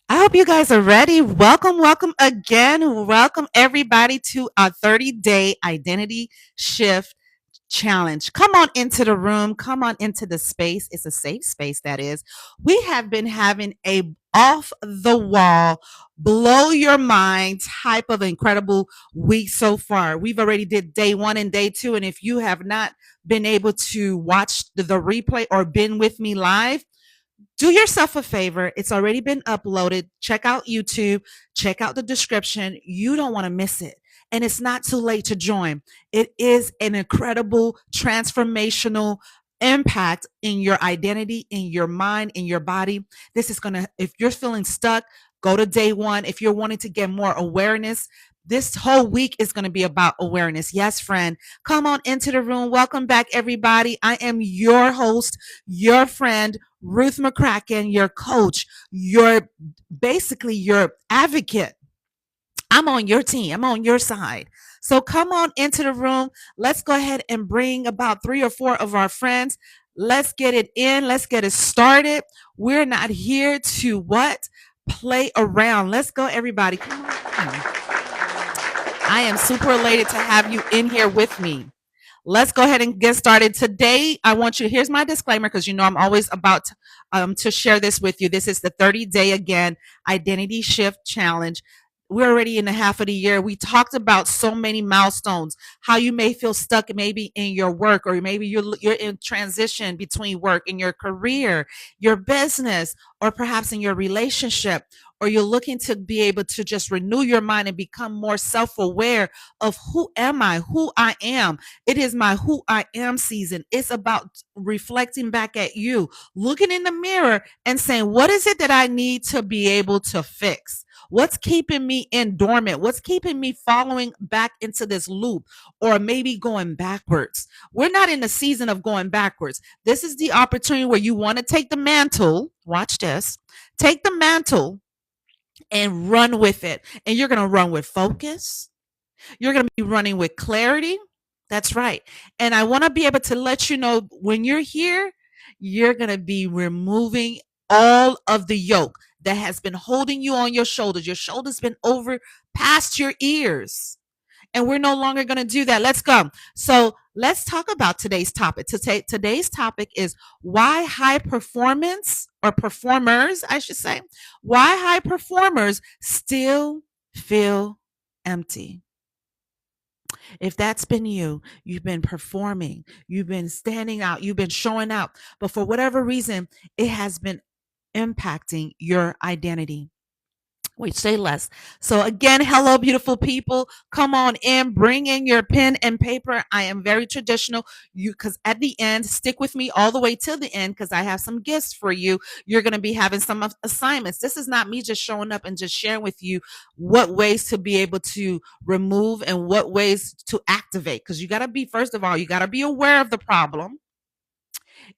I hope you guys are ready. Welcome, welcome again. Welcome everybody to our 30-day identity shift challenge. Come on into the room. Come on into the space. It's a safe space, that is. We have been having a off the wall, blow your mind type of incredible week so far. We've already did day 1 and day 2, and if you have not been able to watch the replay or been with me live, do yourself a favor. It's already been uploaded. Check out YouTube, check out the description. You don't want to miss it. And it's not too late to join. It is an incredible transformational impact in your identity, in your mind, in your body. This is going to, if you're feeling stuck, go to day 1. If you're wanting to get more awareness, this whole week is going to be about awareness. Yes, friend. Come on into the room. Welcome back, everybody. I am your host, your friend, Ruth McCracken, your coach, your basically your advocate. I'm on your team. I'm on your side. So come on into the room. Let's go ahead and bring about 3 or 4 of our friends. Let's get it in. Let's get it started. We're not here to what? Play around. Let's go, everybody. Come on. I am super elated to have you in here with me. Let's go ahead and get started. Today, I want you, here's my disclaimer, because you know I'm always about to share this with you. This is the 30-day, again, Identity Shift Challenge. We're already in the half of the year. We talked about so many milestones, how you may feel stuck maybe in your work, or maybe you're in transition between work and your career, your business, or perhaps in your relationship, or you're looking to be able to just renew your mind and become more self-aware of who am I, who I am. It is my who I am season. It's about reflecting back at you, looking in the mirror and saying, what is it that I need to be able to fix? What's keeping me in dormant? What's keeping me following back into this loop, or maybe going backwards? We're not in the season of going backwards. This is the opportunity where you want to take the mantle. Watch this. Take the mantle and run with it. And you're going to run with focus. You're going to be running with clarity. That's right. And I want to be able to let you know, when you're here, you're going to be removing all of the yoke that has been holding you on your shoulders. Your shoulders been over past your ears. And we're no longer going to do that. Let's go. So let's talk about today's topic. Today's topic is why high performance, or performers, I should say, why high performers still feel empty. If that's been you, you've been performing, you've been standing out, you've been showing out, but for whatever reason, it has been impacting your identity. Wait, say less. So again, hello, beautiful people. Come on in, bring in your pen and paper. I am very traditional. Because at the end, stick with me all the way till the end, because I have some gifts for you. You're going to be having some assignments. This is not me just showing up and just sharing with you what ways to be able to remove and what ways to activate. Because you got to be, first of all, you got to be aware of the problem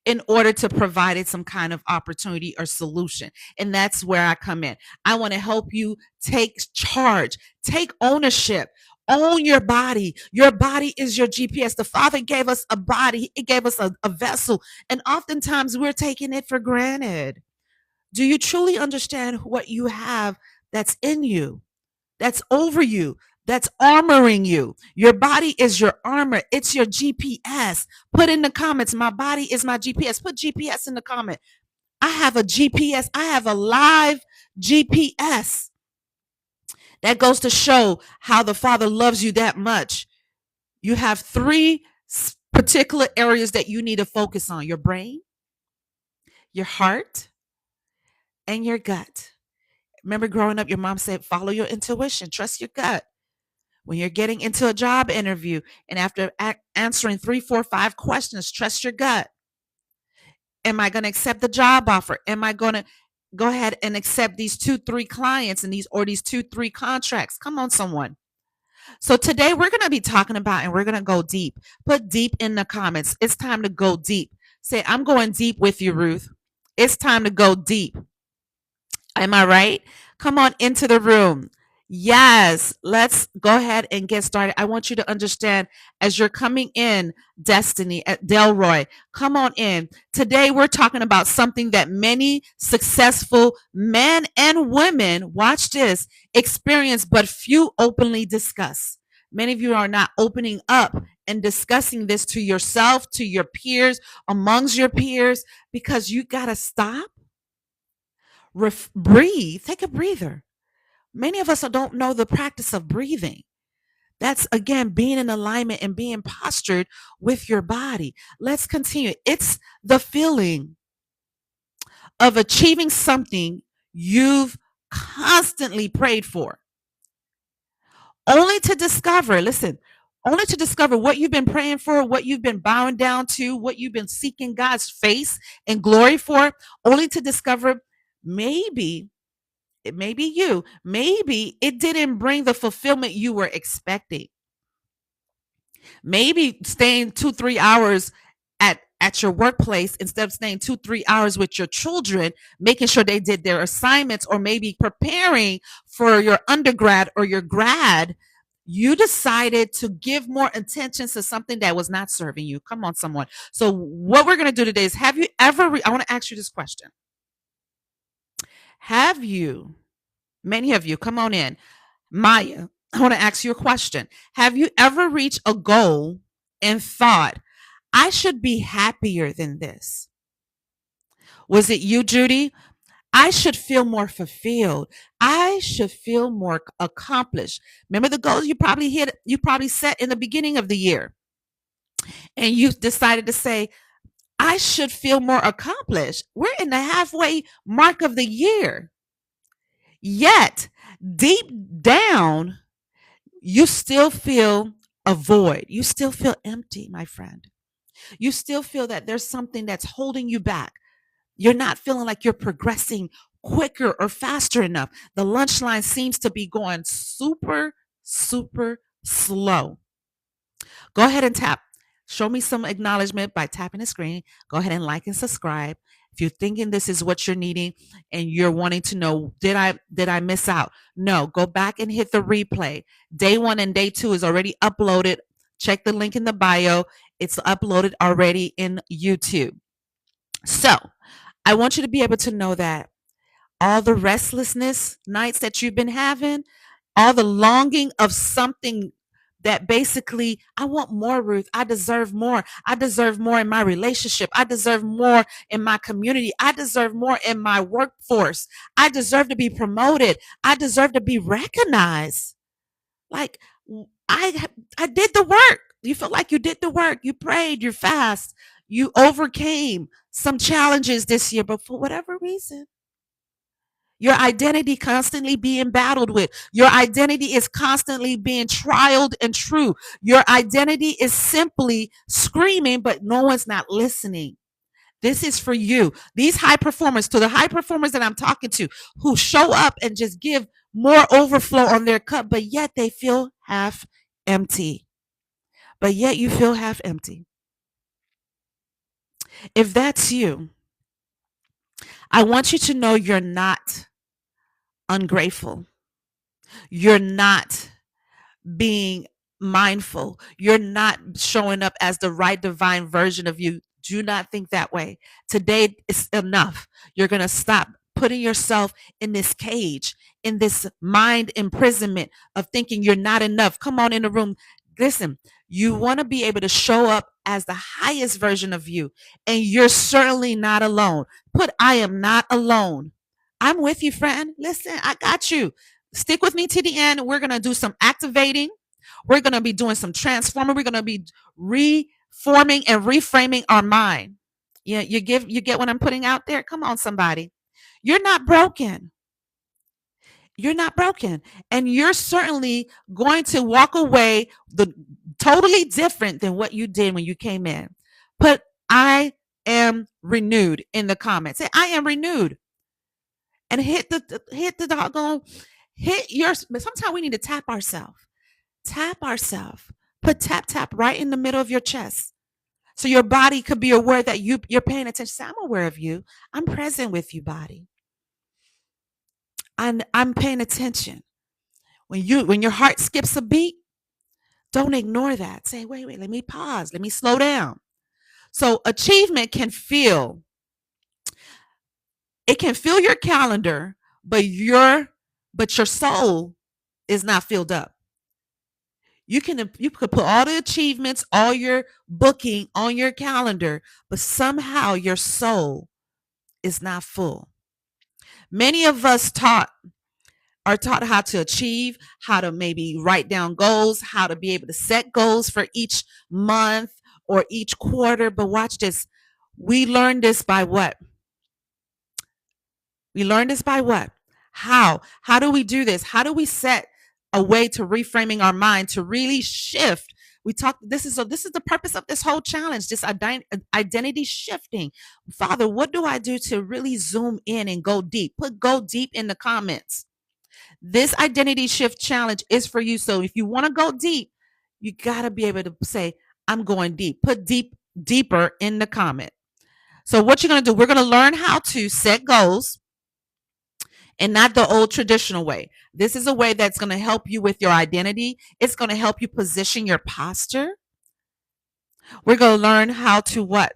in order to provide it some kind of opportunity or solution. And that's where I come in. I want to help you take charge, take ownership. Own your body. Your body is your GPS. The Father gave us a body, He gave us a vessel, and oftentimes we're taking it for granted. Do you truly understand what you have that's in you? That's over you, that's armoring you. Your body is your armor. It's your GPS. Put in the comments, my body is my GPS. Put GPS in the comment. I have a GPS. I have a live GPS. That goes to show how the Father loves you that much. You have 3 particular areas that you need to focus on: your brain, your heart, and your gut. Remember growing up, your mom said, follow your intuition, trust your gut. When you're getting into a job interview and after answering 3, 4, 5 questions, trust your gut. Am I going to accept the job offer? Am I going to go ahead and accept these 2, 3 clients and these 2, 3 contracts? Come on, someone. So today we're going to be talking about, and we're going to go deep. Put deep in the comments. It's time to go deep. Say, I'm going deep with you, Ruth. It's time to go deep. Am I right? Come on into the room. Yes, let's go ahead and get started. I want you to understand as you're coming in, Destiny at Delroy, come on in. Today, we're talking about something that many successful men and women, watch this, experience, but few openly discuss. Many of you are not opening up and discussing this to yourself, to your peers, amongst your peers, because you got to stop, breathe, take a breather. Many of us don't know the practice of breathing. That's again being in alignment and being postured with your body. Let's continue. It's the feeling of achieving something you've constantly prayed for, only to discover, listen, only to discover what you've been praying for, what you've been bowing down to, what you've been seeking God's face and glory for, only to discover maybe it may be you, maybe it didn't bring the fulfillment you were expecting. Maybe staying 2 3 hours at your workplace instead of staying 2 3 hours with your children, making sure they did their assignments, or maybe preparing for your undergrad or your grad, you decided to give more attention to something that was not serving you. Come on, someone. So what we're going to do today is, have you ever I want to ask you this question. Have you, many of you, come on in, Maya, I want to ask you a question. Have you ever reached a goal and thought, I should be happier than this? Was it you, Judy? I should feel more fulfilled. I should feel more accomplished. Remember the goals you probably set in the beginning of the year. And you decided to say, I should feel more accomplished. We're in the halfway mark of the year. Yet, deep down, you still feel a void. You still feel empty, my friend. You still feel that there's something that's holding you back. You're not feeling like you're progressing quicker or faster enough. The lunch line seems to be going super, super slow. Go ahead and tap. Show me some acknowledgement by tapping the screen. Go ahead and like and subscribe. If you're thinking this is what you're needing and you're wanting to know, did I miss out? No, go back and hit the replay. Day 1 and day 2 is already uploaded. Check the link in the bio. It's uploaded already in YouTube. So I want you to be able to know that all the restlessness nights that you've been having, all the longing of something that basically, I want more, Ruth. I deserve more. I deserve more in my relationship. I deserve more in my community. I deserve more in my workforce. I deserve to be promoted. I deserve to be recognized. Like, I I did the work. You feel like you did the work. You prayed, you fast, you overcame some challenges this year, but for whatever reason, your identity constantly being battled with. Your identity is constantly being trialed and true. Your identity is simply screaming, but no one's not listening. This is for you. These high performers, to the high performers that I'm talking to, who show up and just give more overflow on their cup, but yet they feel half empty. But yet you feel half empty. If that's you, I want you to know you're not ungrateful. You're not being mindful. You're not showing up as the right divine version of you. Do not think that way. Today is enough. You're going to stop putting yourself in this cage, in this mind imprisonment of thinking you're not enough. Come on in the room. Listen, you want to be able to show up as the highest version of you, and you're certainly not alone. Put, I am not alone. I'm with you, friend. Listen, I got you. Stick with me to the end. We're going to do some activating. We're going to be doing some transforming. We're going to be reforming and reframing our mind. Yeah, you get what I'm putting out there? Come on, somebody. You're not broken. You're not broken. And you're certainly going to walk away totally different than what you did when you came in. Put I am renewed in the comments. Say I am renewed. And hit the doggone hit your sometimes we need to tap ourselves. Tap ourselves. Put tap tap right in the middle of your chest. So your body could be aware that you're paying attention. Say, I'm aware of you. I'm present with you, body. I'm paying attention. When your heart skips a beat, don't ignore that. Say, wait, let me pause. Let me slow down. So achievement can fill your calendar, but your soul is not filled up. You could put all the achievements, all your booking on your calendar, but somehow your soul is not full. Many of us are taught how to achieve, how to maybe write down goals, how to be able to set goals for each month or each quarter. But watch this. We learn this by what? We learn this by what? How? How do we do this? How do we set a way to reframing our mind to really shift? We talk. This is the purpose of this whole challenge. This identity shifting. Father, what do I do to really zoom in and go deep? Put go deep in the comments. This identity shift challenge is for you. So if you want to go deep, you got to be able to say, I'm going deep. Put deeper in the comment. So what you're going to do, we're going to learn how to set goals and not the old traditional way. This is a way that's going to help you with your identity. It's going to help you position your posture. We're going to learn how to what?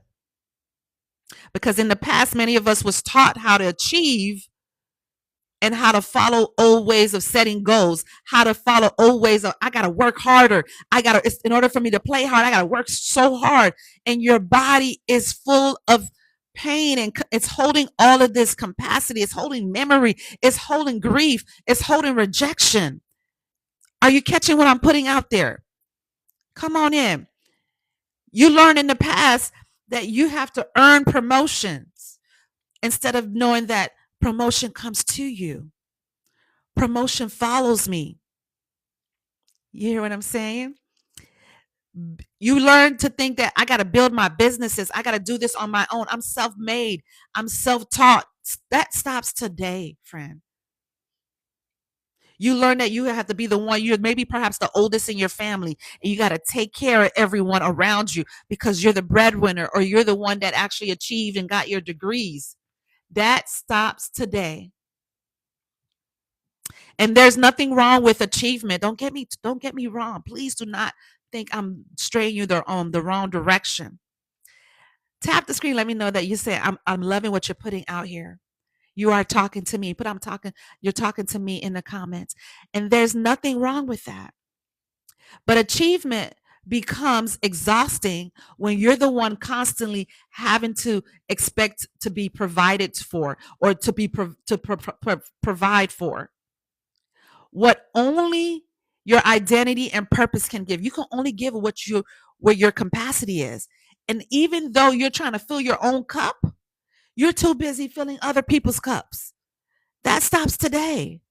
Because in the past, many of us was taught how to achieve and how to follow old ways of setting goals, how to follow old ways of, I got to work harder. In order for me to play hard, I got to work so hard. And your body is full of pain and it's holding all of this capacity. It's holding memory. It's holding grief. It's holding rejection. Are you catching what I'm putting out there? Come on in. You learned in the past that you have to earn promotions instead of knowing that promotion comes to you. Promotion follows me. You hear what I'm saying? You learn to think that I got to build my businesses. I got to do this on my own. I'm self-made. I'm self-taught. That stops today, friend. You learn that you have to be the one, you're maybe perhaps the oldest in your family, and you got to take care of everyone around you because you're the breadwinner or you're the one that actually achieved and got your degrees. That stops today. And there's nothing wrong with achievement. Don't get me wrong. Please do not think I'm straying you the wrong direction. Tap the screen. Let me know that you say I'm loving what you're putting out here. You are talking to me, but you're talking to me in the comments. And there's nothing wrong with that. But achievement becomes exhausting when you're the one constantly having to expect to be provided for or to be provide for. What only your identity and purpose can give. You can only give what your capacity is. And even though you're trying to fill your own cup, you're too busy filling other people's cups. That stops today.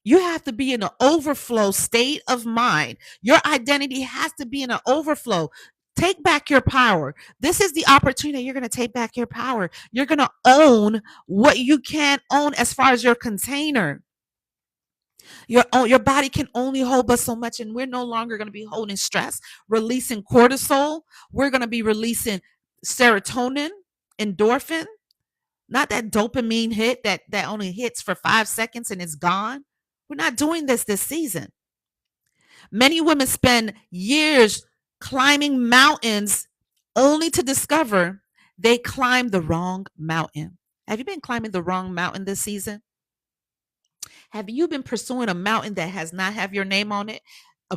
You have to be in an overflow state of mind. Your identity has to be in an overflow. Take back your power. This is the opportunity. You're going to take back your power. You're going to own what you can't own as far as your container. Your body can only hold but so much, and we're no longer going to be holding stress, releasing cortisol. We're going to be releasing serotonin, endorphin, not that dopamine hit that only hits for 5 seconds and it's gone. We're not doing this season. Many women spend years climbing mountains only to discover they climbed the wrong mountain. Have you been climbing the wrong mountain this season? Have you been pursuing a mountain that has not have your name on it?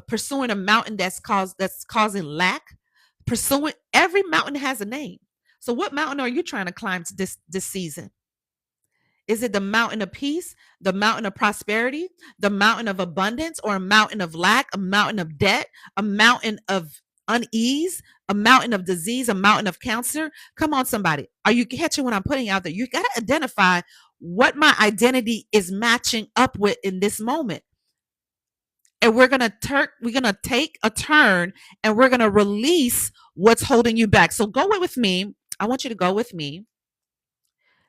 Pursuing a mountain that's causing lack? Pursuing every mountain has a name. So what mountain are you trying to climb this season? Is it the mountain of peace, the mountain of prosperity, the mountain of abundance, or a mountain of lack, a mountain of debt, a mountain of unease, a mountain of disease, a mountain of cancer? Come on, somebody. Are you catching what I'm putting out there? You got to identify what my identity is matching up with in this moment. And we're gonna take a turn and we're gonna release what's holding you back. So go with me. I want you to go with me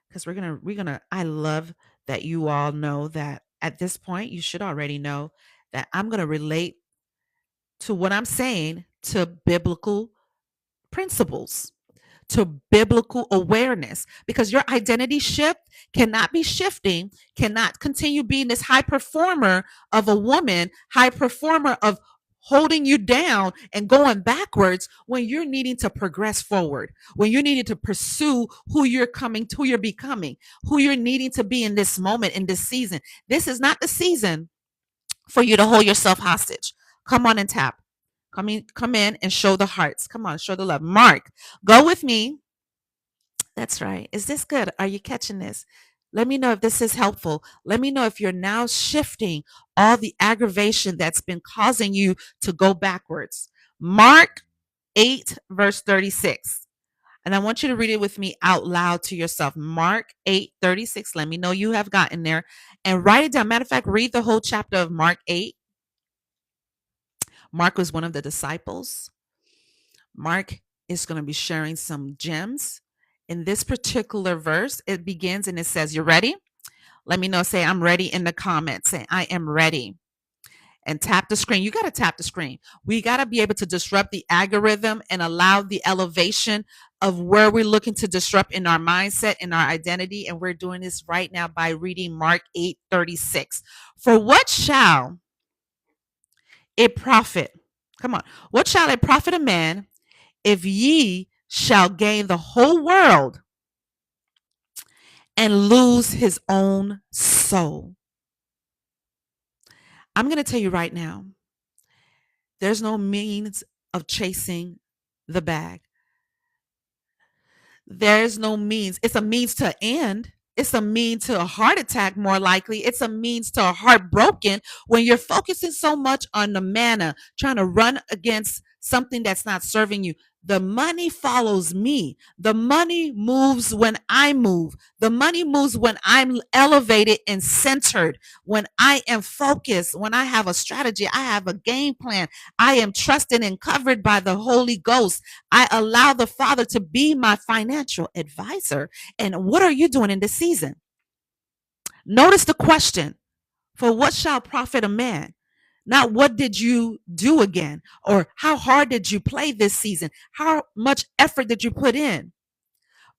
because we're gonna I love that you all know that at this point you should already know that I'm gonna relate to what I'm saying to biblical principles, to biblical awareness, because your identity shift cannot be shifting, cannot continue being this high performer of a woman, high performer of holding you down and going backwards when you're needing to progress forward, when you're needing to pursue who you're coming to, who you're becoming, who you're needing to be in this moment, in this season. This is not the season for you to hold yourself hostage. Come on and tap. Come in and show the hearts. Come on, show the love. Mark, go with me. That's right. Is this good? Are you catching this? Let me know if this is helpful. Let me know if you're now shifting all the aggravation that's been causing you to go backwards. Mark 8, verse 36. And I want you to read it with me out loud to yourself. Mark 8:36. Let me know you have gotten there. And write it down. Matter of fact, read the whole chapter of Mark 8. Mark was one of the disciples. Mark is going to be sharing some gems. In this particular verse, it begins and it says, "You ready?" Let me know. Say, "I'm ready" in the comments. Say, "I am ready." And tap the screen. You got to tap the screen. We got to be able to disrupt the algorithm and allow the elevation of where we're looking to disrupt in our mindset, in our identity. And we're doing this right now by reading Mark 8:36. For what shall it profit? Come on. What shall it profit a man if ye shall gain the whole world and lose his own soul? I'm going to tell you right now, there's no means of chasing the bag. There's no means. It's a means to end. It's a means to a heart attack, more likely. It's a means to a heart broken when you're focusing so much on the manna, trying to run against something that's not serving you. The money follows me. The money moves when I move. The money moves when I'm elevated and centered, when I am focused, when I have a strategy, I have a game plan. I am trusted and covered by the Holy Ghost. I allow the Father to be my financial advisor. And what are you doing in this season? Notice the question: for what shall profit a man? Not what did you do again, or how hard did you play this season? How much effort did you put in?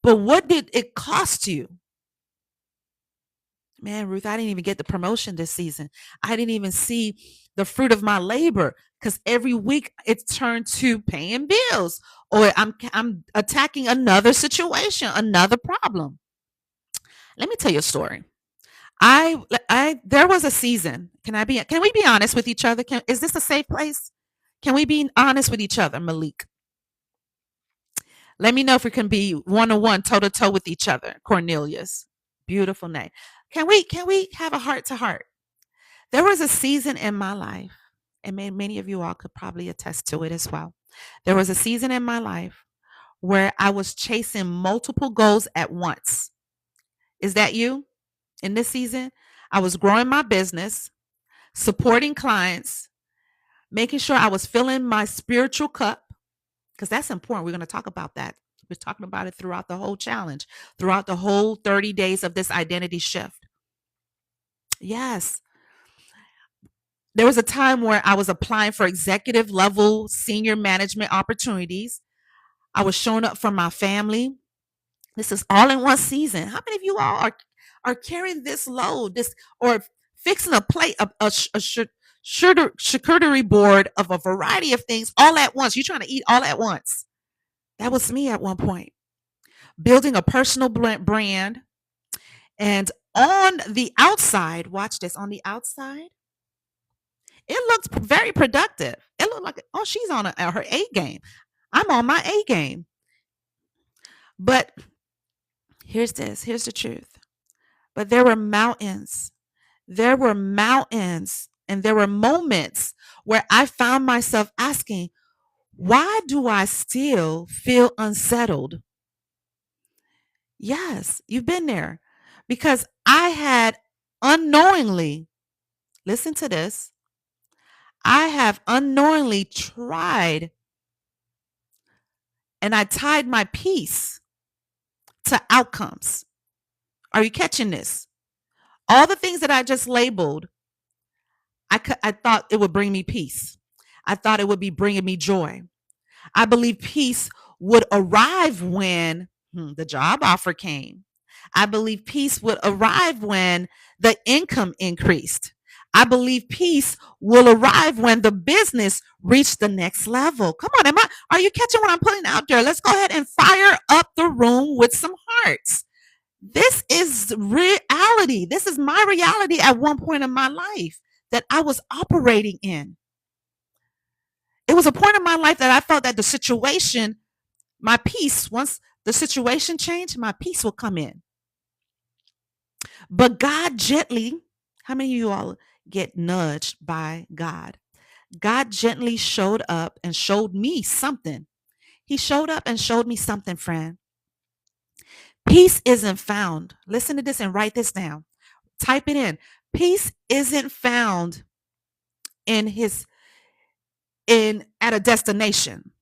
But what did it cost you? Man, Ruth, I didn't even get the promotion this season. I didn't even see the fruit of my labor, because every week it's turned to paying bills, or I'm attacking another situation, another problem. Let me tell you a story. I there was a season. Can we be honest with each other? Is this a safe place? Can we be honest with each other, Malik? Let me know if we can be one on one, toe to toe with each other. Cornelius. Beautiful name. Can we have a heart to heart? There was a season in my life, and many of you all could probably attest to it as well. There was a season in my life where I was chasing multiple goals at once. Is that you? In this season, I was growing my business, supporting clients, making sure I was filling my spiritual cup, because that's important. We're going to talk about that. We're talking about it throughout the whole challenge, throughout the whole 30 days of this identity shift. Yes. There was a time where I was applying for executive level senior management opportunities. I was showing up for my family. This is all in one season. How many of you all are carrying this load, this, or fixing a plate, a charcuterie board of a variety of things all at once? You're trying to eat all at once. That was me at one point. Building a personal brand. And on the outside, watch this, on the outside, it looks very productive. It looked like, oh, she's on her A game. I'm on my A game. But here's the truth. But there were mountains. There were mountains, and there were moments where I found myself asking, why do I still feel unsettled? Yes, you've been there. Because I had unknowingly, listen to this, I have unknowingly tried, and I tied my peace to outcomes. Are you catching this? All the things that I just labeled, I thought it would bring me peace. I thought it would be bringing me joy. I believe peace would arrive when the job offer came. I believe peace would arrive when the income increased. I believe peace will arrive when the business reached the next level. Come on, are you catching what I'm putting out there? Let's go ahead and fire up the room with some hearts. This is reality. This is my reality at one point in my life that I was operating in. It was a point in my life that I felt that the situation, my peace, once the situation changed, my peace will come in. But God gently, how many of you all get nudged by God? God gently showed up and showed me something. He showed up and showed me something, friend. Peace isn't found. Listen to this and write this down. Type it in. Peace isn't found in at a destination.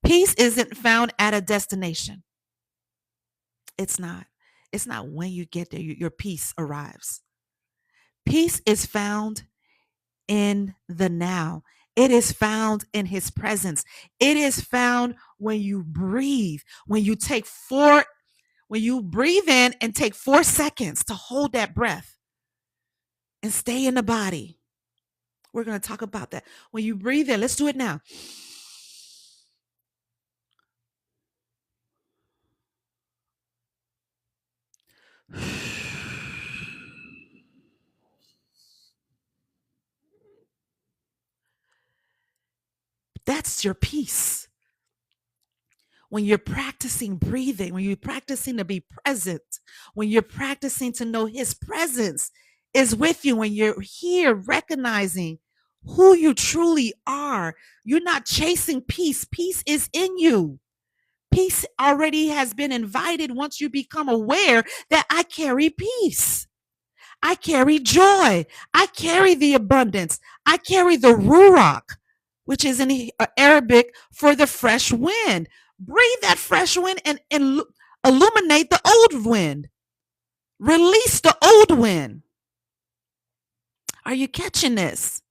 Peace isn't found at a destination. It's not. It's not when you get there, your peace arrives. Peace is found in the now. It is found in his presence. It is found when you breathe, when you breathe in and take 4 seconds to hold that breath and stay in the body. We're going to talk about that. When you breathe in, let's do it now. That's your peace. When you're practicing breathing, when you're practicing to be present, when you're practicing to know his presence is with you, when you're here recognizing who you truly are, you're not chasing peace. Peace is in you. Peace already has been invited once you become aware that I carry peace. I carry joy. I carry the abundance. I carry the ruach, which is in Arabic for the fresh wind. Breathe that fresh wind and illuminate the old wind. Release the old wind. Are you catching this?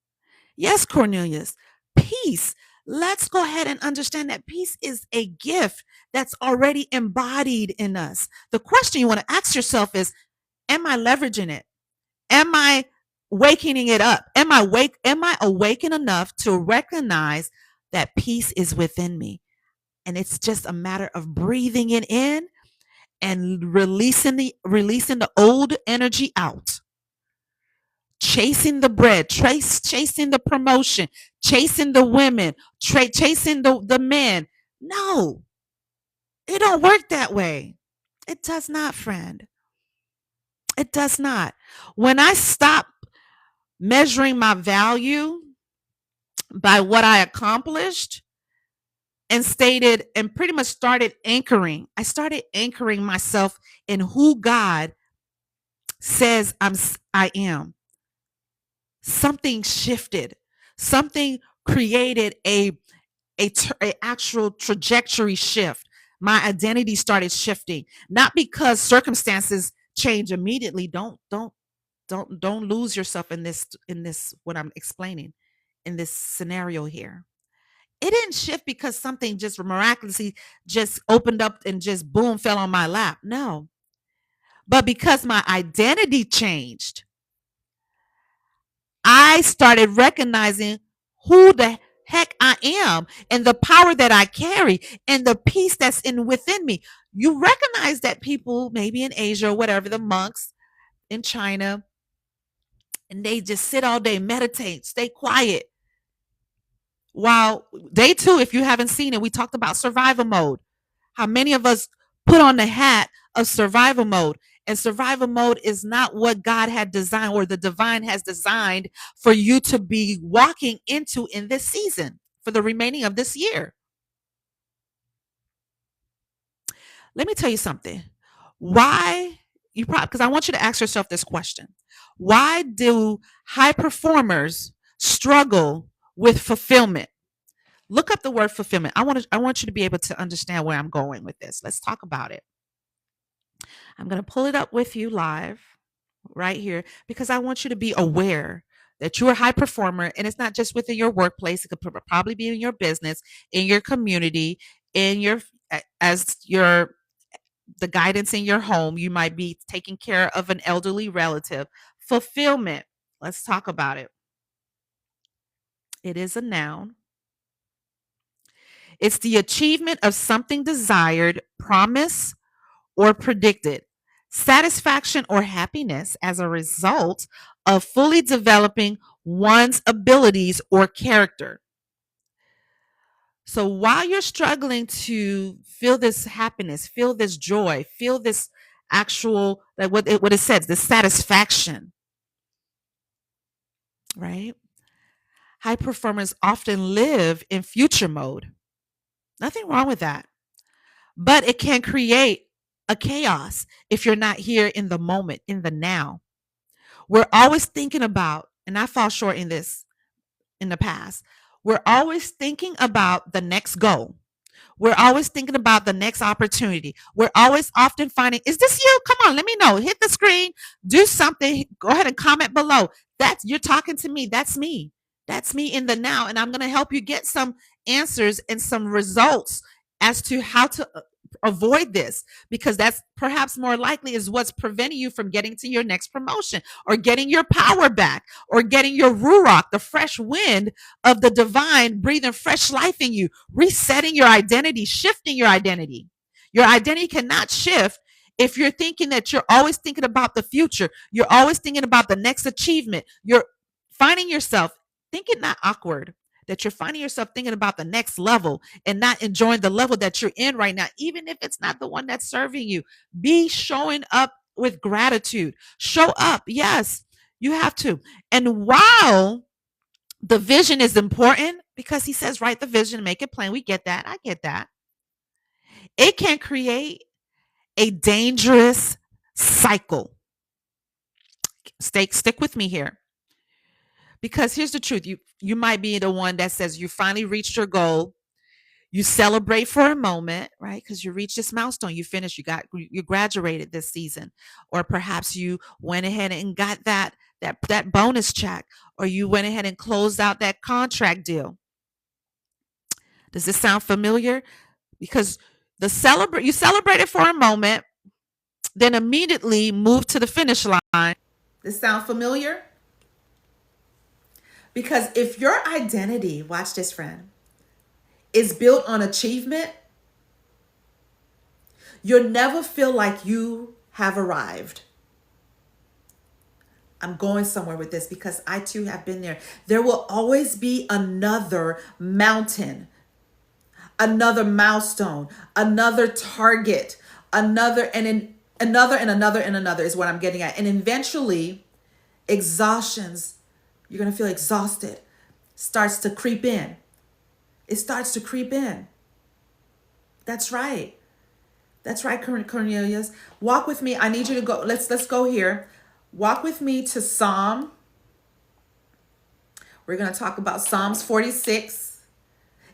Yes, Cornelius. Peace. Let's go ahead and understand that peace is a gift that's already embodied in us. The question you want to ask yourself is, am I leveraging it? Am I waking it up? Am I awakened enough to recognize that peace is within me? And it's just a matter of breathing it in and releasing the old energy out. Chasing the bread, chasing the promotion, chasing the women, chasing the men. No, it don't work that way. It does not, friend. It does not. When I stop measuring my value by what I accomplished and pretty much started anchoring. I started anchoring myself in who God says I am. Something shifted. Something created a actual trajectory shift. My identity started shifting, not because circumstances change immediately. Don't lose yourself in this what I'm explaining in this scenario here. It didn't shift because something just miraculously just opened up and just boom fell on my lap. No. But because my identity changed, I started recognizing who the heck I am and the power that I carry and the peace that's within me. You recognize that people, maybe in Asia or whatever, the monks in China, and they just sit all day, meditate, stay quiet. While day 2, if you haven't seen it, we talked about survival mode. How many of us put on the hat of survival mode? And survival mode is not what God had designed or the divine has designed for you to be walking into in this season for the remaining of this year. Let me tell you something. Why you probably, because I want you to ask yourself this question. Why do high performers struggle with fulfillment? Look up the word fulfillment. I want you to be able to understand where I'm going with this. Let's talk about it. I'm going to pull it up with you live right here because I want you to be aware that you're a high performer, and it's not just within your workplace. It could probably be in your business, in your community, in your as your the guidance in your home. You might be taking care of an elderly relative. Fulfillment. Let's talk about it. It is a noun. It's the achievement of something desired, promised, or predicted. Satisfaction or happiness as a result of fully developing one's abilities or character. So while you're struggling to feel this happiness, feel this joy, feel this actual, like what it says, the satisfaction, right? High performers often live in future mode. Nothing wrong with that. But it can create a chaos if you're not here in the moment, in the now. We're always thinking about, and I fall short in this in the past, we're always thinking about the next goal. We're always thinking about the next opportunity. We're always often finding, is this you? Come on, let me know. Hit the screen, do something. Go ahead and comment below. That's you're talking to me. That's me. That's me in the now. And I'm going to help you get some answers and some results as to how to avoid this, because that's perhaps more likely is what's preventing you from getting to your next promotion or getting your power back or getting your ruach, the fresh wind of the divine, breathing fresh life in you, resetting your identity, shifting your identity. Your identity cannot shift if you're thinking that you're always thinking about the future. You're always thinking about the next achievement. You're finding yourself thinking not awkward, that you're finding yourself thinking about the next level and not enjoying the level that you're in right now, even if it's not the one that's serving you. Be showing up with gratitude. Show up. Yes, you have to. And while the vision is important, because he says, write the vision, make it plain. We get that. I get that. It can create a dangerous cycle. Stick with me here. Because here's the truth. You might be the one that says you finally reached your goal. You celebrate for a moment, right? Because you reached this milestone. You finished. You graduated this season, or perhaps you went ahead and got that bonus check, or you went ahead and closed out that contract deal. Does this sound familiar? Because you celebrated for a moment, then immediately move to the finish line. This sound familiar? Because if your identity, watch this, friend, is built on achievement, you'll never feel like you have arrived. I'm going somewhere with this because I too have been there. There will always be another mountain, another milestone, another target, another and another is what I'm getting at. And eventually, you're going to feel exhausted, starts to creep in. It starts to creep in. That's right. That's right, Cornelius. Walk with me. I need you to go. Let's go here. Walk with me to Psalm. We're going to talk about Psalms 46.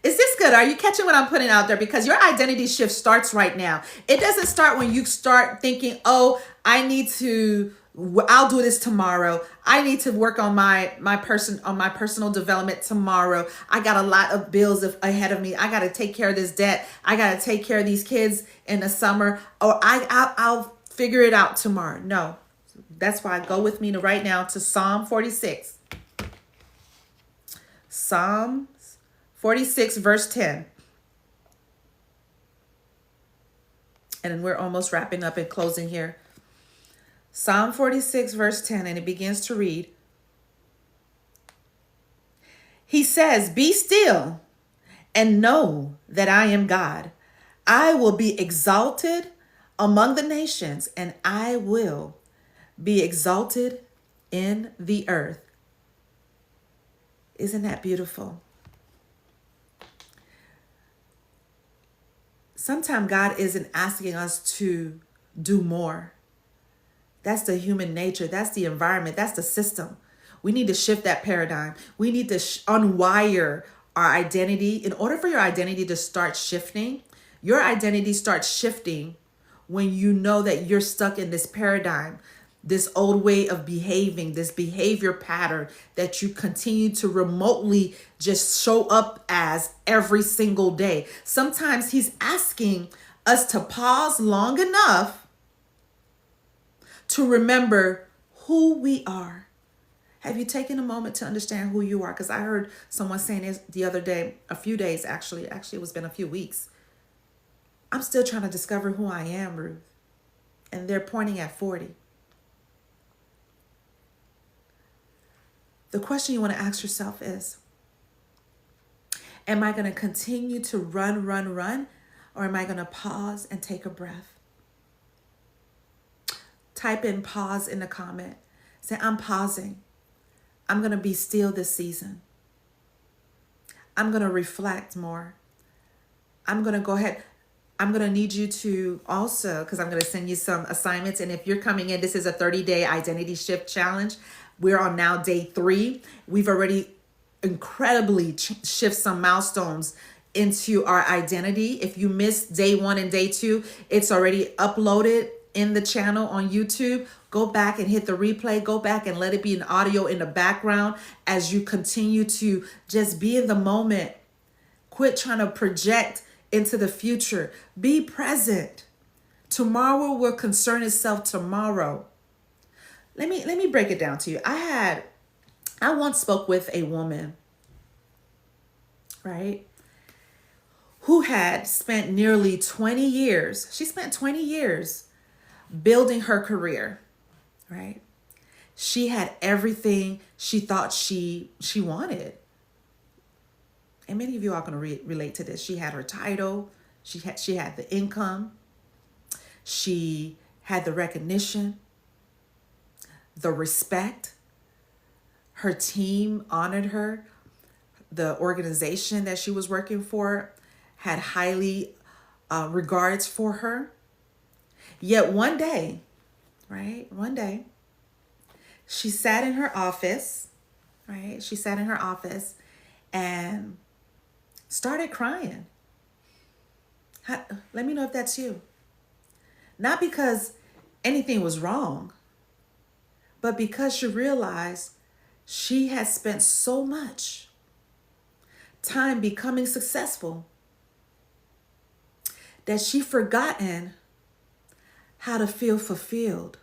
Is this good? Are you catching what I'm putting out there? Because your identity shift starts right now. It doesn't start when you start thinking, oh, I'll do this tomorrow. I need to work on my personal development tomorrow. I got a lot of bills ahead of me. I got to take care of this debt. I got to take care of these kids in the summer, or I'll figure it out tomorrow. No, that's why go with me right now to Psalm 46. Psalms 46 verse 10. And we're almost wrapping up and closing here. Psalm 46 verse 10, and it begins to read. He says, "Be still and know that I am God. I will be exalted among the nations, and I will be exalted in the earth." Isn't that beautiful? Sometimes God isn't asking us to do more. That's the human nature. That's the environment. That's the system. We need to shift that paradigm. We need to unwire our identity. In order for your identity to start shifting, your identity starts shifting when you know that you're stuck in this paradigm. this old way of behaving, this behavior pattern that you continue to remotely just show up as every single day. Sometimes he's asking us to pause long enough to remember who we are. Have you taken a moment to understand who you are? Because I heard someone saying this the other day, a few days actually. Actually, it's been a few weeks. I'm still trying to discover who I am, Ruth. And they're pointing at 40. The question you want to ask yourself is, am I going to continue to run, or am I going to pause and take a breath? Type in pause in the comment. Say, I'm pausing. I'm going to be still this season. I'm going to reflect more. I'm going to go ahead. I'm going to need you to also, because I'm going to send you some assignments. And if you're coming in, this is a 30-day identity shift challenge. We're on now day 3. We've already incredibly shift some milestones into our identity. If you missed day 1 and day 2, it's already uploaded in the channel on YouTube. Go back and hit the replay. Go back and let it be an audio in the background as you continue to just be in the moment. Quit trying to project into the future. Be present. Tomorrow will concern itself tomorrow. Let me break it down to you. I once spoke with a woman, right, who had spent nearly 20 years. She spent 20 years building her career, right? She had everything she thought she wanted. And many of you are going to relate to this. She had her title. She had the income. She had the recognition, the respect. Her team honored her. The organization that she was working for had highly regards for her. Yet one day, right? One day, she sat in her office, right? She sat in her office and started crying. Let me know if that's you. Not because anything was wrong, but because she realized she had spent so much time becoming successful that she forgotten how to feel fulfilled.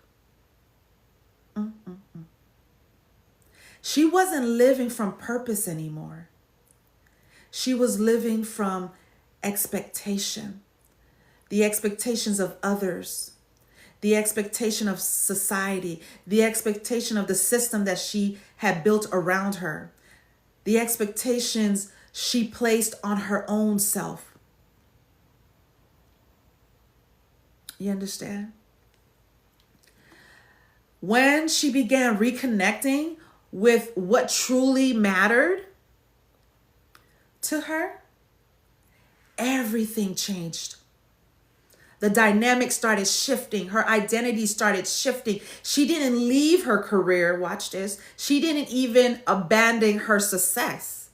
She wasn't living from purpose anymore. She was living from expectation, the expectations of others, the expectation of society, the expectation of the system that she had built around her, the expectations she placed on her own self. You understand? When she began reconnecting with what truly mattered to her, everything changed. The dynamic started shifting. Her identity started shifting. She didn't leave her career. Watch this. She didn't even abandon her success.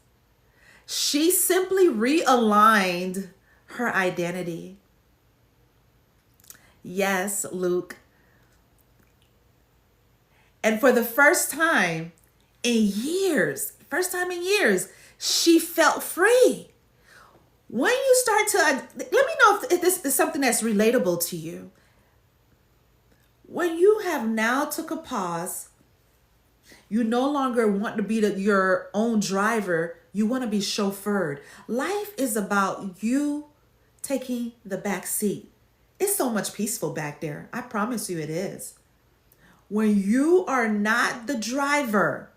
She simply realigned her identity. Yes, Luke. And for the first time in years, she felt free. When you start to, let me know if this is something that's relatable to you. When you have now took a pause, you no longer want to be your own driver. You want to be chauffeured. Life is about you taking the back seat. It's so much peaceful back there. I promise you it is. When you are not the driver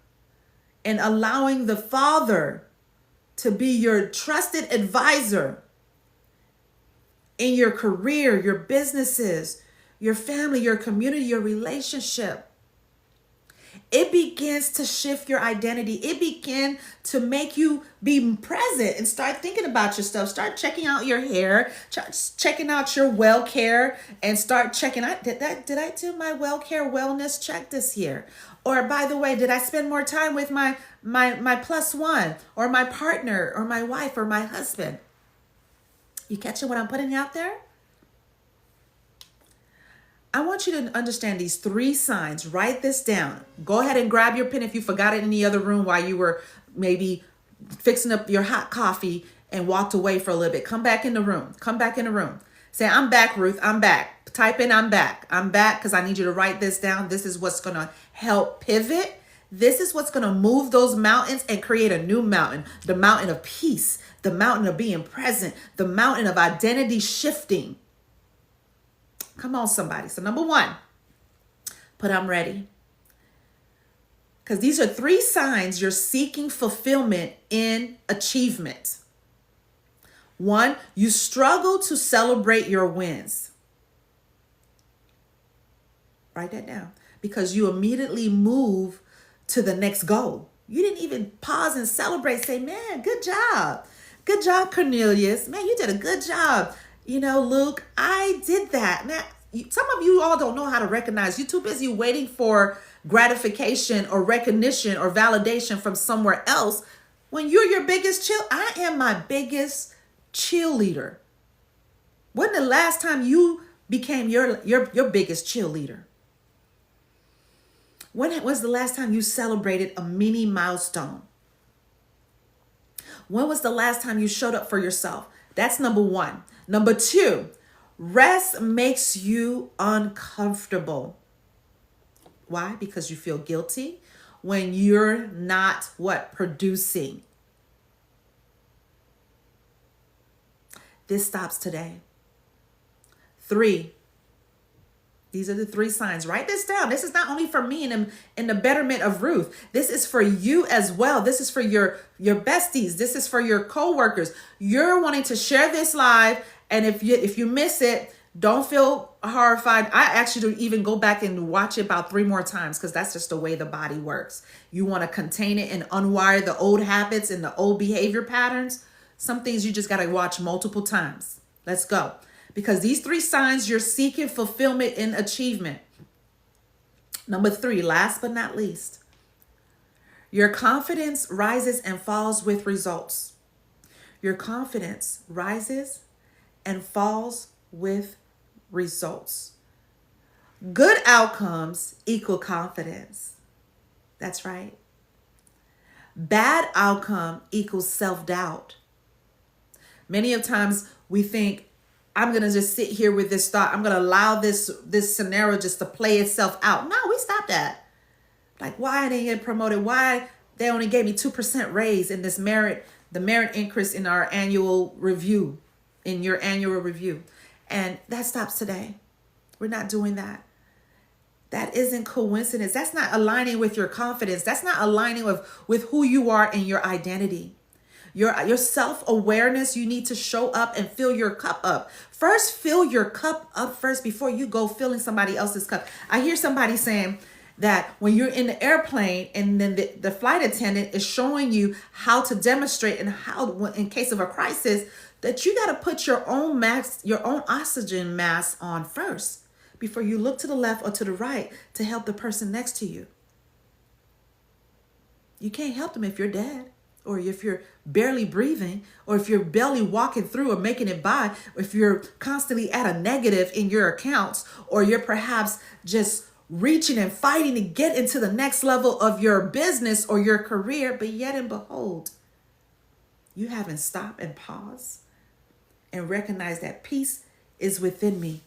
and allowing the Father to be your trusted advisor in your career, your businesses, your family, your community, your relationship, it begins to shift your identity. It begins to make you be present and start thinking about your stuff. Start checking out your hair, checking out your well care, and start checking out, did I do my well care wellness check this year? Or by the way, did I spend more time with my plus one, or my partner, or my wife, or my husband? You catching what I'm putting out there? I want you to understand these 3 signs. Write this down. Go ahead and grab your pen if you forgot it in the other room while you were maybe fixing up your hot coffee and walked away for a little bit. Come back in the room. Come back in the room. Say, I'm back, Ruth. I'm back. Type in, I'm back. I'm back because I need you to write this down. This is what's going to help pivot. This is what's going to move those mountains and create a new mountain. The mountain of peace. The mountain of being present. The mountain of identity shifting. Come on, somebody. So number 1, put I'm ready. Because these are 3 signs you're seeking fulfillment in achievement. 1, you struggle to celebrate your wins. Write that down. Because you immediately move to the next goal. You didn't even pause and celebrate. Say, man, good job. Good job, Cornelius. Man, you did a good job. You know, Luke, I did that. Man, some of you all don't know how to recognize. You're too busy waiting for gratification or recognition or validation from somewhere else when you're your biggest I am my biggest cheerleader. When the last time you became your biggest cheerleader? When was the last time you celebrated a mini milestone? When was the last time you showed up for yourself? That's number 1. Number 2, rest makes you uncomfortable. Why? Because you feel guilty when you're not producing. This stops today. 3. These are the 3 signs. Write this down. This is not only for me in the betterment of Ruth. This is for you as well. This is for your besties. This is for your coworkers. You're wanting to share this live, and if you miss it, don't feel horrified. I ask you to even go back and watch it about 3 more times because that's just the way the body works. You want to contain it and unwire the old habits and the old behavior patterns. Some things you just got to watch multiple times. Let's go. Because these 3 signs, you're seeking fulfillment in achievement. Number 3, last but not least, your confidence rises and falls with results. Your confidence rises and falls with results. Good outcomes equal confidence. That's right. Bad outcome equals self-doubt. Many of times we think, I'm going to just sit here with this thought. I'm going to allow this scenario just to play itself out. No, we stop that. Like, why I didn't get promoted? Why they only gave me 2% raise in the merit increase in our annual review, in your annual review. And that stops today. We're not doing that. That isn't coincidence. That's not aligning with your confidence. That's not aligning with who you are and your identity. Your self-awareness, you need to show up and fill your cup up. First, fill your cup up first before you go filling somebody else's cup. I hear somebody saying that when you're in the airplane and then the flight attendant is showing you how to demonstrate and how, in case of a crisis, that you got to put your own mask, your own oxygen mask on first before you look to the left or to the right to help the person next to you. You can't help them if you're dead, or if you're barely breathing, or if you're barely walking through or making it by, or if you're constantly at a negative in your accounts, or you're perhaps just reaching and fighting to get into the next level of your business or your career, but yet and behold, you haven't stopped and paused and recognized that peace is within me.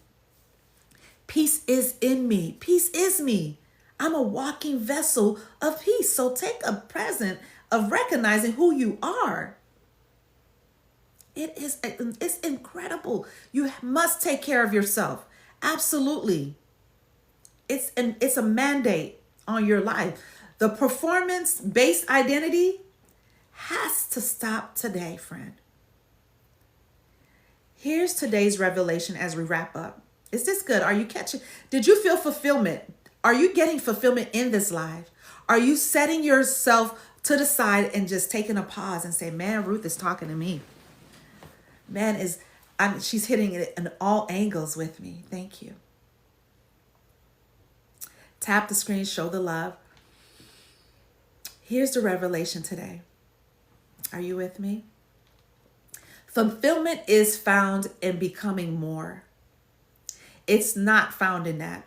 Peace is in me. Peace is me. I'm a walking vessel of peace. So take a present of recognizing who you are. It's incredible. You must take care of yourself. Absolutely. It's a mandate on your life. The performance-based identity has to stop today, friend. Here's today's revelation as we wrap up. Is this good? Are you catching? Did you feel fulfillment? Are you getting fulfillment in this life? Are you setting yourself to the side and just taking a pause and say, man, Ruth is talking to me. Man, she's hitting it in all angles with me. Thank you. Tap the screen, show the love. Here's the revelation today. Are you with me? Fulfillment is found in becoming more. It's not found in that.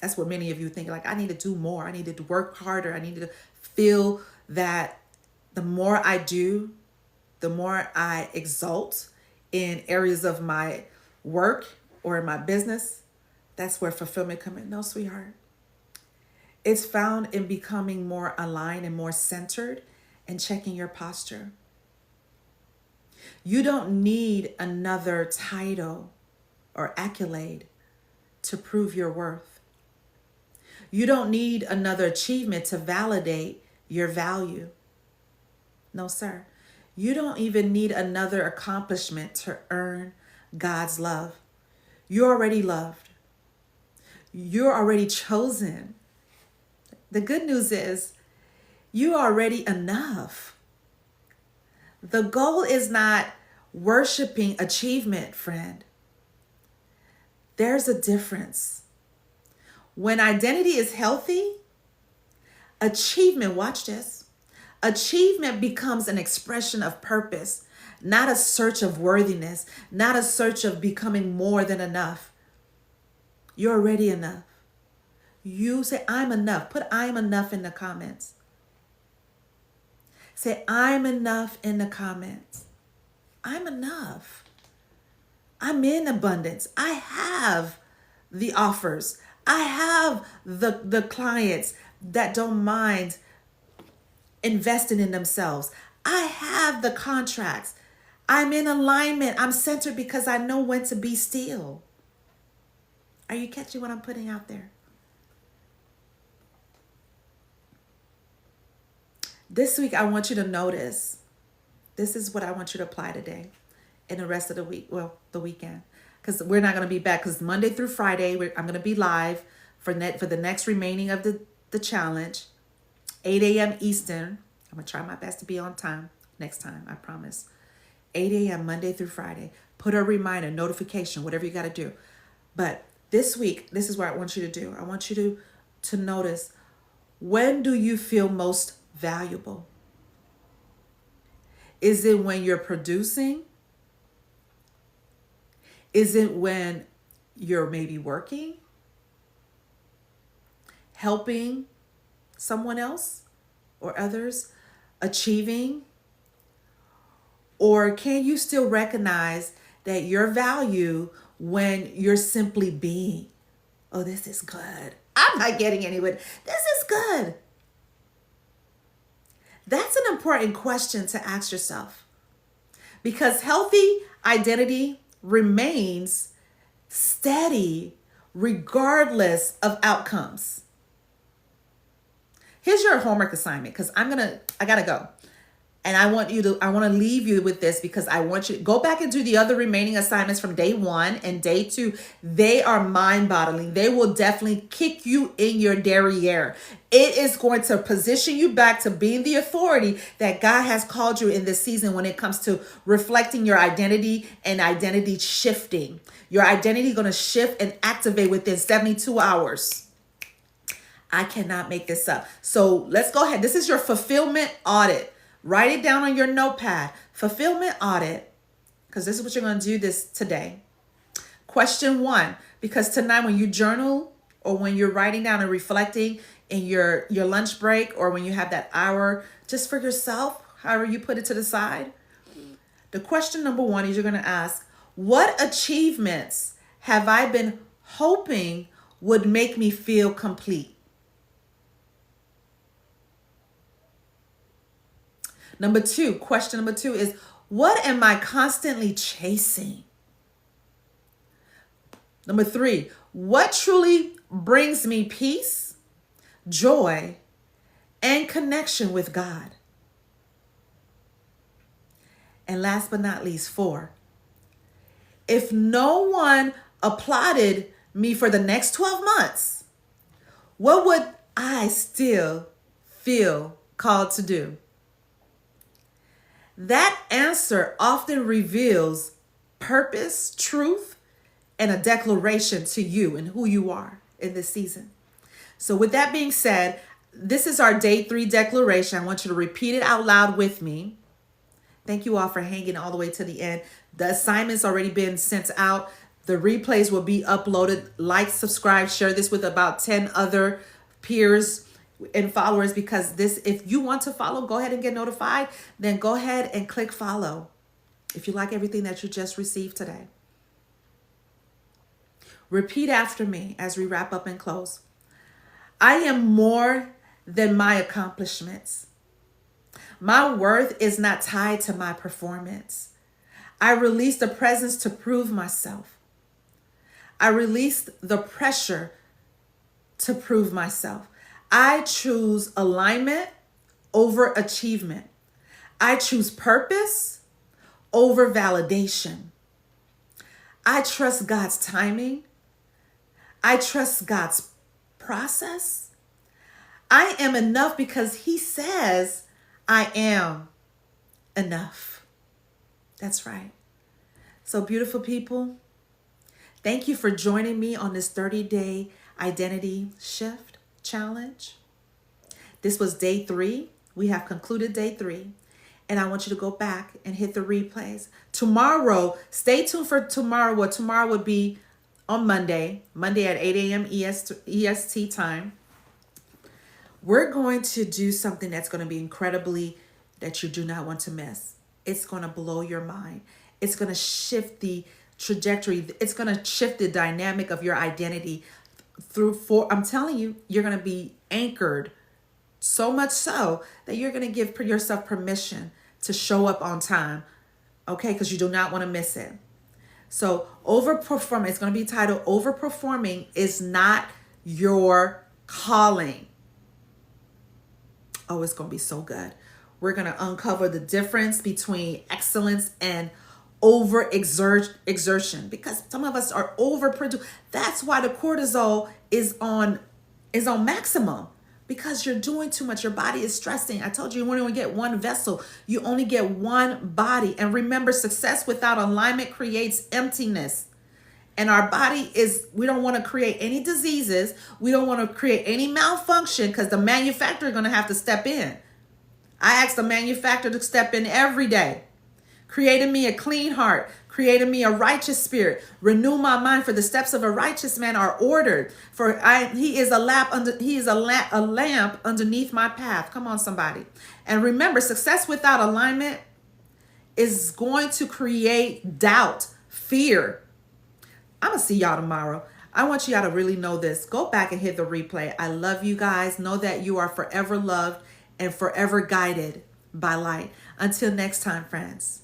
That's what many of you think. Like, I need to do more. I need to work harder. I need to feel that the more I do, the more I exalt in areas of my work or in my business. That's where fulfillment comes in. No, sweetheart. It's found in becoming more aligned and more centered and checking your posture. You don't need another title or accolade to prove your worth. You don't need another achievement to validate your value. No, sir. You don't even need another accomplishment to earn God's love. You're already loved. You're already chosen. The good news is you're already enough. The goal is not worshiping achievement, friend. There's a difference. When identity is healthy, achievement, watch this, achievement becomes an expression of purpose, not a search of worthiness, not a search of becoming more than enough. You're already enough. You say, I'm enough. Put I'm enough in the comments. Say, I'm enough in the comments. I'm enough. I'm in abundance. I have the offers. I have the clients that don't mind investing in themselves. I have the contracts. I'm in alignment. I'm centered because I know when to be still. Are you catching what I'm putting out there? This week, I want you to notice, this is what I want you to apply today and the rest of the week, well, the weekend. Because we're not going to be back, because Monday through Friday, I'm going to be live for the next remaining of the challenge, 8 a.m. Eastern. I'm going to try my best to be on time next time, I promise. 8 a.m. Monday through Friday. Put a reminder, notification, whatever you got to do. But this week, this is what I want you to do. I want you to notice, when do you feel most valuable? Is it when you're producing? Is it when you're maybe working, helping someone else or others, achieving? Or can you still recognize that your value when you're simply being? Oh, this is good. I'm not getting anywhere. This is good. That's an important question to ask yourself, because healthy identity remains steady regardless of outcomes. Here's your homework assignment, because I gotta go. And I want to leave you with this, because I want you to go back and do the other remaining assignments from day 1 and day 2. They are mind-boggling. They will definitely kick you in your derriere. It is going to position you back to being the authority that God has called you in this season when it comes to reflecting your identity and identity shifting. Your identity going to shift and activate within 72 hours. I cannot make this up. So let's go ahead. This is your fulfillment audit. Write it down on your notepad. Fulfillment audit, because this is what you're going to do today. Question 1, because tonight when you journal or when you're writing down and reflecting in your lunch break, or when you have that hour just for yourself, however you put it to the side, the question number 1 is you're going to ask, what achievements have I been hoping would make me feel complete? Question number two is, what am I constantly chasing? Number 3, what truly brings me peace, joy, and connection with God? And last but not least, 4, if no one applauded me for the next 12 months, what would I still feel called to do? That answer often reveals purpose, truth, and a declaration to you and who you are in this season. So with that being said, this is our day 3 declaration. I want you to repeat it out loud with me. Thank you all for hanging all the way to the end. The assignment's already been sent out. The replays will be uploaded. Like, subscribe, share this with about 10 other peers and followers, because this, if you want to follow, go ahead and get notified. Then go ahead and click follow if you like everything that you just received today. Repeat after me as we wrap up and close. I am more than my accomplishments. My worth is not tied to my performance. I release the presence to prove myself. I release the pressure to prove myself. I choose alignment over achievement. I choose purpose over validation. I trust God's timing. I trust God's process. I am enough because He says I am enough. That's right. So, beautiful people, thank you for joining me on this 30-day identity shift challenge. This was day 3. We have concluded day 3. And I want you to go back and hit the replays. Tomorrow, stay tuned for tomorrow. What tomorrow would be on Monday at 8 a.m. EST time. We're going to do something that's going to be incredibly, that you do not want to miss. It's going to blow your mind. It's going to shift the trajectory. It's going to shift the dynamic of your identity I'm telling you, you're going to be anchored so much so that you're going to give yourself permission to show up on time. Okay. Because you do not want to miss it. So overperforming, it's going to be titled Overperforming is Not Your Calling. Oh, it's going to be so good. We're going to uncover the difference between excellence and exertion, because some of us are overproduced. That's why the cortisol is on maximum, because you're doing too much. Your body is stressing. I told you, you only get one vessel. You only get one body. And remember, success without alignment creates emptiness. And our body we don't want to create any diseases. We don't want to create any malfunction, because the manufacturer is going to have to step in. I ask the manufacturer to step in every day. Created me a clean heart, created me a righteous spirit, renew my mind, for the steps of a righteous man are ordered. He is a lamp underneath my path. Come on, somebody. And remember, success without alignment is going to create doubt, fear. I'm going to see y'all tomorrow. I want y'all to really know this. Go back and hit the replay. I love you guys. Know that you are forever loved and forever guided by light. Until next time, friends.